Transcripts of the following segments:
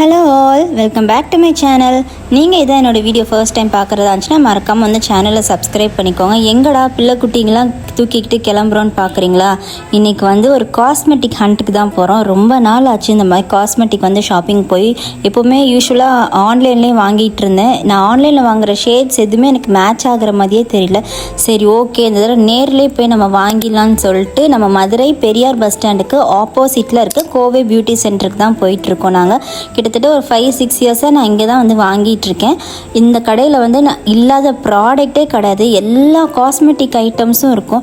Hello all, welcome back to my channel. நீங்கள் இதான் என்னோடய வீடியோ ஃபர்ஸ்ட் டைம் பார்க்குறதா இருந்துச்சுன்னா மறக்காமல் வந்து சேனலை சப்ஸ்கிரைப் பண்ணிக்கோங்க. எங்கடா பிள்ளை குட்டிங்களாம் தூக்கிக்கிட்டு கிளம்புறோன்னு பார்க்குறீங்களா? இன்றைக்கி வந்து ஒரு காஸ்மெட்டிக் ஹண்ட்டுக்கு தான் போகிறோம். ரொம்ப நாள் ஆச்சு இந்த மாதிரி காஸ்மெட்டிக் வந்து ஷாப்பிங் போய். எப்போவுமே யூஸ்வலாக ஆன்லைன்லேயே வாங்கிட்டு இருந்தேன். நான் ஆன்லைனில் வாங்குகிற ஷேட்ஸ் எதுவுமே எனக்கு மேட்ச் ஆகிற மாதிரியே தெரியல. சரி, ஓகே, இந்த தடவை நேர்லேயே போய் நம்ம வாங்கிடலான்னு சொல்லிட்டு நம்ம மதுரை பெரியார் பஸ் ஸ்டாண்டுக்கு ஆப்போசிட்டில் இருக்க கோவை பியூட்டி சென்டருக்கு தான் போயிட்டுருக்கோம். நாங்கள் கிட்டத்தட்ட ஒரு 5-6 இயர்ஸாக நான் இங்கே தான் வந்து வாங்கிட்டுருக்கேன். இந்த கடையில் வந்து நான் இல்லாத ப்ராடக்டே கிடையாது. எல்லா காஸ்மெட்டிக் ஐட்டம்ஸும் இருக்கும்.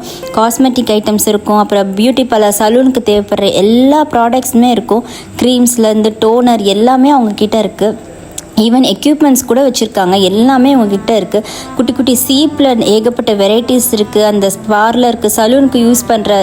அப்புறம் பியூட்டி பார்லர் சலூனுக்கு தேவைப்படுற எல்லா ப்ராடக்ட்ஸுமே இருக்கும். க்ரீம்ஸ்லேருந்து டோனர் எல்லாமே அவங்கக்கிட்ட இருக்குது. ஈவன் எக்யூப்மெண்ட்ஸ் கூட வச்சுருக்காங்க. எல்லாமே உங்ககிட்ட இருக்குது. குட்டி குட்டி சீப்பில் ஏகப்பட்ட வெரைட்டிஸ் இருக்குது. அந்த பார்லருக்கு சலூனுக்கு யூஸ் பண்ணுற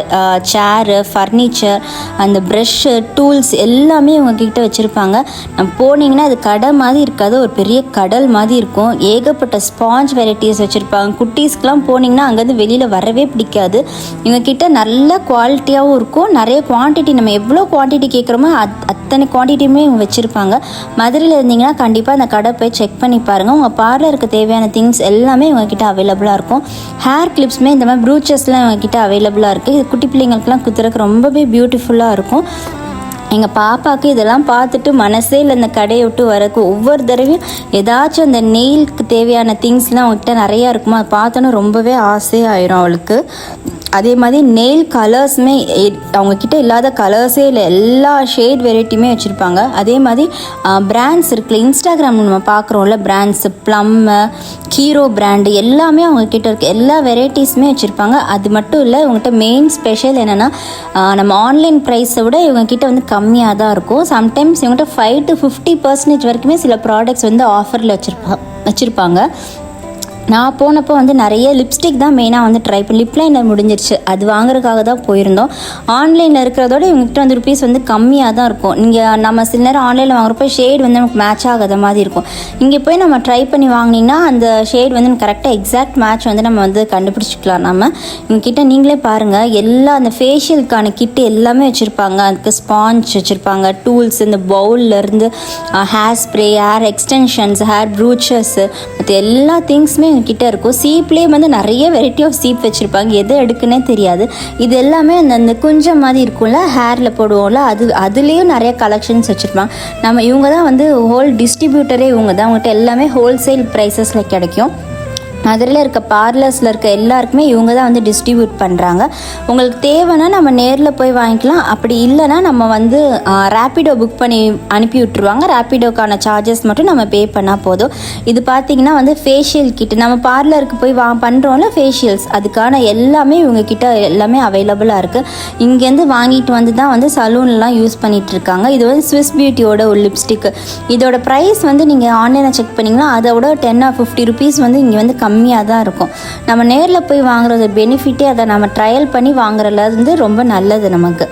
சேரு, ஃபர்னிச்சர், அந்த ப்ரஷ்ஷு, டூல்ஸ் எல்லாமே உங்ககிட்ட வச்சுருப்பாங்க. நம்ம போனீங்கன்னா அது கடை மாதிரி இருக்காது, ஒரு பெரிய கடல் மாதிரி இருக்கும். ஏகப்பட்ட ஸ்பாஞ்ச் வெரைட்டிஸ் வச்சுருப்பாங்க. குட்டீஸ்க்கெலாம் போனீங்கன்னா அங்கேருந்து வெளியில் வரவே பிடிக்காது. இவங்கக்கிட்ட நல்ல குவாலிட்டியாகவும் இருக்கும். நிறைய குவான்டிட்டி, நம்ம எவ்வளோ குவான்டிட்டி கேட்குறோமோ அத்தனை குவான்டிட்டியுமே இவங்க வச்சுருப்பாங்க. மதுரையில் இருந்தீங்கன்னா கண்டிப்பாக அந்த கடை போய் செக் பண்ணி பாருங்கள். உங்கள் பார்லருக்கு தேவையான திங்ஸ் எல்லாமே இவங்ககிட்ட அவைலபிளாக இருக்கும். ஹேர் கிளிப்ஸுமே இந்த மாதிரி ப்ரூச்சஸ்லாம் இவங்ககிட்ட அவைலபிளாக இருக்குது. இது குட்டி பிள்ளைங்களுக்குலாம் குத்துறதுக்கு ரொம்பவே பியூட்டிஃபுல்லாக இருக்கும். எங்கள் பாப்பாவுக்கு இதெல்லாம் பார்த்துட்டு மனசே இல்லை இந்த கடையை விட்டு வரக்கு. ஒவ்வொரு தடவையும் ஏதாச்சும் அந்த நெயிலுக்கு தேவையான திங்ஸ்லாம் அவங்ககிட்ட நிறையா இருக்குமா, அதை பார்த்தோன்னா ரொம்பவே ஆசையாயிரும் அவளுக்கு. அதே மாதிரி நெயில் கலர்ஸுமே அவங்கக்கிட்ட இல்லாத கலர்ஸே இல்லை. எல்லா ஷேட் வெரைட்டியுமே வச்சுருப்பாங்க. அதே மாதிரி பிராண்ட்ஸ் இருக்குல்ல, இன்ஸ்டாகிராமில் நம்ம பார்க்குறோம்ல பிராண்ட்ஸு, ப்ளம்மு, ஹீரோ பிராண்டு எல்லாமே அவங்கக்கிட்ட இருக்குது. எல்லா வெரைட்டிஸுமே வச்சுருப்பாங்க. அது மட்டும் இல்லை, இவங்ககிட்ட மெயின் ஸ்பெஷல் என்னென்னா நம்ம ஆன்லைன் ப்ரைஸை விட இவங்கக்கிட்ட வந்து கம்மியாக தான் இருக்கும். சம்டைம்ஸ் இவங்ககிட்ட 5-50% வரைக்குமே சில ப்ராடக்ட்ஸ் வந்து ஆஃபரில் வச்சுருப்பாங்க. நான் போனப்போ வந்து நிறைய லிப்ஸ்டிக் தான் மெயினாக வந்து ட்ரை பண்ணி, லிப் லைனர் முடிஞ்சிருச்சு, அது வாங்குறதுக்காக தான் போயிருந்தோம். ஆன்லைனில் இருக்கிறதோட இவங்ககிட்ட வந்து ருபீஸ் வந்து கம்மியாக தான் இருக்கும். நம்ம சில நேரம் ஆன்லைனில் வாங்குறப்போ ஷேட் வந்து நமக்கு மேட்ச் ஆகாத மாதிரி இருக்கும். இங்கே போய் நம்ம ட்ரை பண்ணி வாங்கினீங்கன்னா அந்த ஷேட் வந்து கரெக்டாக எக்ஸாக்ட் மேட்ச் வந்து நம்ம வந்து கண்டுபிடிச்சிக்கலாம். நம்ம இவங்ககிட்ட நீங்களே பாருங்கள், எல்லா அந்த ஃபேஷியலுக்கான கிட்டு எல்லாமே வச்சுருப்பாங்க. அதுக்கு ஸ்பாஞ்ச் வச்சுருப்பாங்க, டூல்ஸ், இந்த பவுல்லேருந்து hair spray, hair extensions, hair ப்ரூச்சர்ஸு, மற்ற எல்லா திங்ஸுமே கிட்ட இருக்கும். சீப்லேயே வந்து நிறைய வெரைட்டி ஆஃப் சீப் வச்சுருப்பாங்க. எது எடுக்குன்னே தெரியாது. இது எல்லாமே அந்த குஞ்சம் மாதிரி இருக்கும்ல, ஹேரில் போடுவோம்ல, அதுலேயும் நிறைய கலெக்ஷன்ஸ் வச்சுருப்பாங்க. இவங்க தான் வந்து ஹோல் டிஸ்ட்ரிபியூட்டரே. இவங்க தான், அவங்ககிட்ட எல்லாமே ஹோல்சேல் ப்ரைஸஸில் கிடைக்கும். மதுரையில் இருக்க பார்லர்ஸில் இருக்க எல்லாருக்குமே இவங்க தான் வந்து டிஸ்ட்ரிபியூட் பண்ணுறாங்க. உங்களுக்கு தேவைன்னா நம்ம நேரில் போய் வாங்கிக்கலாம். அப்படி இல்லைன்னா நம்ம வந்து ரேப்பிடோ புக் பண்ணி அனுப்பி விட்ருவாங்க. ரேப்பிடோக்கான சார்ஜஸ் மட்டும் நம்ம பே பண்ணால் போதும். இது பார்த்திங்கன்னா வந்து ஃபேஷியல் கிட்டு, நம்ம பார்லருக்கு போய் பண்ணுறோம்ல ஃபேஷியல்ஸ், அதுக்கான எல்லாமே இவங்கக்கிட்ட எல்லாமே அவைலபிளாக இருக்குது. இங்கேருந்து வாங்கிட்டு வந்து தான் வந்து சலூன்லாம் யூஸ் பண்ணிகிட்ருக்காங்க. இது வந்து ஸ்விஸ் பியூட்டியோட ஒரு லிப்ஸ்டிக்கு. இதோட ப்ரைஸ் வந்து நீங்கள் ஆன்லைனில் செக் பண்ணிங்கன்னா அதோட 10 or 50 rupees வந்து இங்கே வந்து கம்மியாக தான் இருக்கும். நம்ம நேரில் போய் வாங்குறது பெனிஃபிட்டே அதை நம்ம ட்ரையல் பண்ணி வாங்குறதுல வந்து ரொம்ப நல்லது நமக்கு.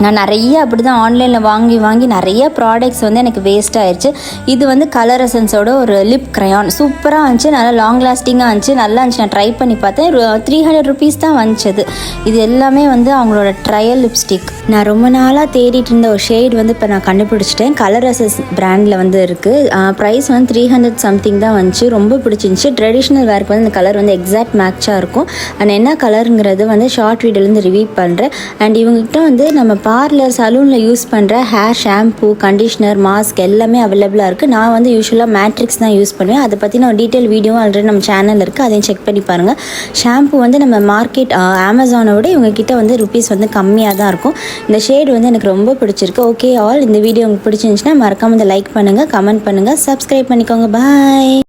நான் நிறைய அப்படி தான் ஆன்லைனில் வாங்கி நிறைய ப்ராடக்ட்ஸ் வந்து எனக்கு வேஸ்ட் ஆயிடுச்சு. இது வந்து கலர் எசன்ஸோட ஒரு லிப் க்ரையான் சூப்பராக இருந்துச்சு, நல்லா லாங் லாஸ்டிங்காக இருந்துச்சு, நல்லா இருந்துச்சு. நான் ட்ரை பண்ணி பார்த்தேன். 300 rupees தான் வந்துச்சது. இது எல்லாமே வந்து அவங்களோட ட்ரையல் லிப்ஸ்டிக். நான் ரொம்ப நாளாக தேடிட்டு இருந்த ஒரு ஷேட் வந்து இப்போ நான் கண்டுபிடிச்சிட்டேன். கலர் எசன்ஸ் பிராண்டில் வந்து இருக்குது. ப்ரைஸ் வந்து 300 something தான் வந்துச்சு. ரொம்ப பிடிச்சிருந்துச்சி. ட்ரெடிஷ்னல் வேர்க்கு வந்து இந்த கலர் வந்து எக்ஸாக்ட் மேட்சாக இருக்கும். அண்ட் என்ன கலருங்கிறது வந்து ஷார்ட் வீடியோலேருந்து ரிவ்யூ பண்ணுறேன். அண்ட் இவங்ககிட்ட வந்து நம்ம பார்லர் சலூனில் யூஸ் பண்ணுற ஹேர் ஷாம்பூ, கண்டிஷ்னர், மாஸ்க் எல்லாமே அவைலபிளாக இருக்குது. நான் வந்து யூஸ்வலாக மேட்ரிக்ஸ் தான் யூஸ் பண்ணுவேன். அதை பற்றி நான் டீட்டெயில் வீடியோ ஆல்ரெடி நம்ம சேனலில் இருக்குது, அதையும் செக் பண்ணி பாருங்கள். ஷாம்பூ வந்து நம்ம மார்க்கெட் அமேசானை விட இவங்ககிட்ட வந்து ருபீஸ் வந்து கம்மியாக தான் இருக்கும். இந்த ஷேட் வந்து எனக்கு ரொம்ப பிடிச்சிருக்கு. ஓகே ஆல், இந்த வீடியோ உங்களுக்கு பிடிச்சிருந்துச்சுன்னா மறக்காமல் லைக் பண்ணுங்கள், கமெண்ட் பண்ணுங்கள், சப்ஸ்கிரைப் பண்ணிக்கோங்க. பாய்.